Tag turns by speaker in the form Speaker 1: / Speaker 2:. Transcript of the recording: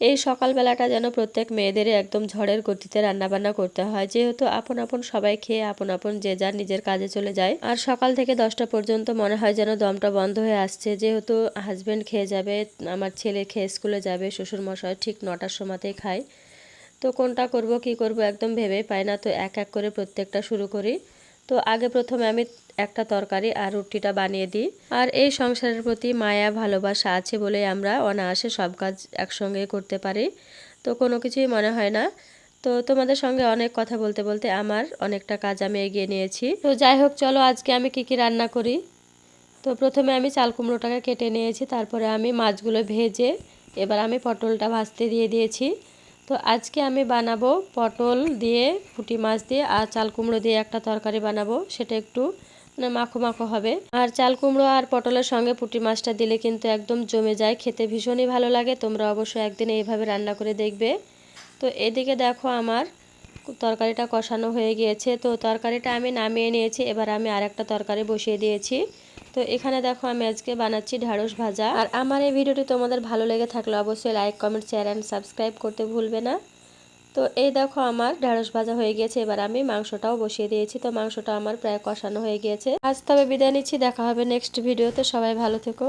Speaker 1: এই সকালবেলাটা যেন প্রত্যেক মেয়েদেরই একদম ঝড়ের গতিতে রান্নাবান্না করতে হয়, যেহেতু আপন আপন সবাই খেয়ে আপন আপন যে যার নিজের কাজে চলে যায়। আর সকাল থেকে 10টা পর্যন্ত মনে হয় যেন দমটা বন্ধ হয়ে আসছে, যেহেতু হাজবেন্ড খেয়ে যাবে, আমার ছেলে খেয়ে স্কুলে যাবে, শ্বশুরমশাই ঠিক 9টার সময়তেই খায়। তো কোনটা করব কি করব একদম ভেবেই পাই না, তো এক এক করে প্রত্যেকটা শুরু করি। তো আগে প্রথমে আমি একটা তরকারি আর রুটিটা বানিয়ে দিই। আর এই সংসারের প্রতি মায়া ভালোবাসা আছে বলে আমরা অনায়াসে সব কাজ একসঙ্গে করতে পারি, তো কোনো কিছুই মনে হয় না। তো তোমাদের সঙ্গে অনেক কথা বলতে বলতে আমার অনেকটা কাজ আমি এগিয়ে নিয়েছি। তো যাই হোক, চলো আজকে আমি কি কি রান্না করি। তো প্রথমে আমি চাল কুমড়োটাকে কেটে নিয়েছি, তারপরে আমি মাছগুলো ভেজে এবার আমি পটলটা ভাজতে দিয়ে দিয়েছি। তো আজকে আমি বানাবো পটল দিয়ে, পুঁটি মাছ দিয়ে আর চাল কুমড়ো দিয়ে একটা তরকারি বানাবো, সেটা একটু মানে মাখো মাখো হবে। আর চাল কুমড়ো আর পটলের সঙ্গে পুঁটি মাছটা দিলে কিন্তু একদম জমে যায়, খেতে ভীষণই ভালো লাগে। তোমরা অবশ্যই একদিন এইভাবে রান্না করে দেখবে। তো এদিকে দেখো আমার তরকারিটা কষানো হয়ে গিয়েছে, তো তরকারিটা আমি নামিয়ে নিয়েছি। এবার আমি আরেকটা তরকারি বসিয়ে দিয়েছি। তো এখানে দেখো আমি আজকে বানাচ্ছি ঢ্যাঁড়স ভাজা। আর আমার এই ভিডিওটি তোমাদের ভালো লেগে থাকলে অবশ্যই like, comment, share and subscribe করতে ভুলবে না। তো এই দেখো আমার ঢ্যাঁড়স ভাজা হয়ে গিয়েছে, এবার আমি মাংসটাও বসিয়ে দিয়েছি। তো মাংসটা আমার প্রায় কষানো হয়ে গিয়েছে। আজ তবে বিদায় নিচ্ছি, দেখা হবে নেক্সট ভিডিওতে। সবাই ভালো থেকো।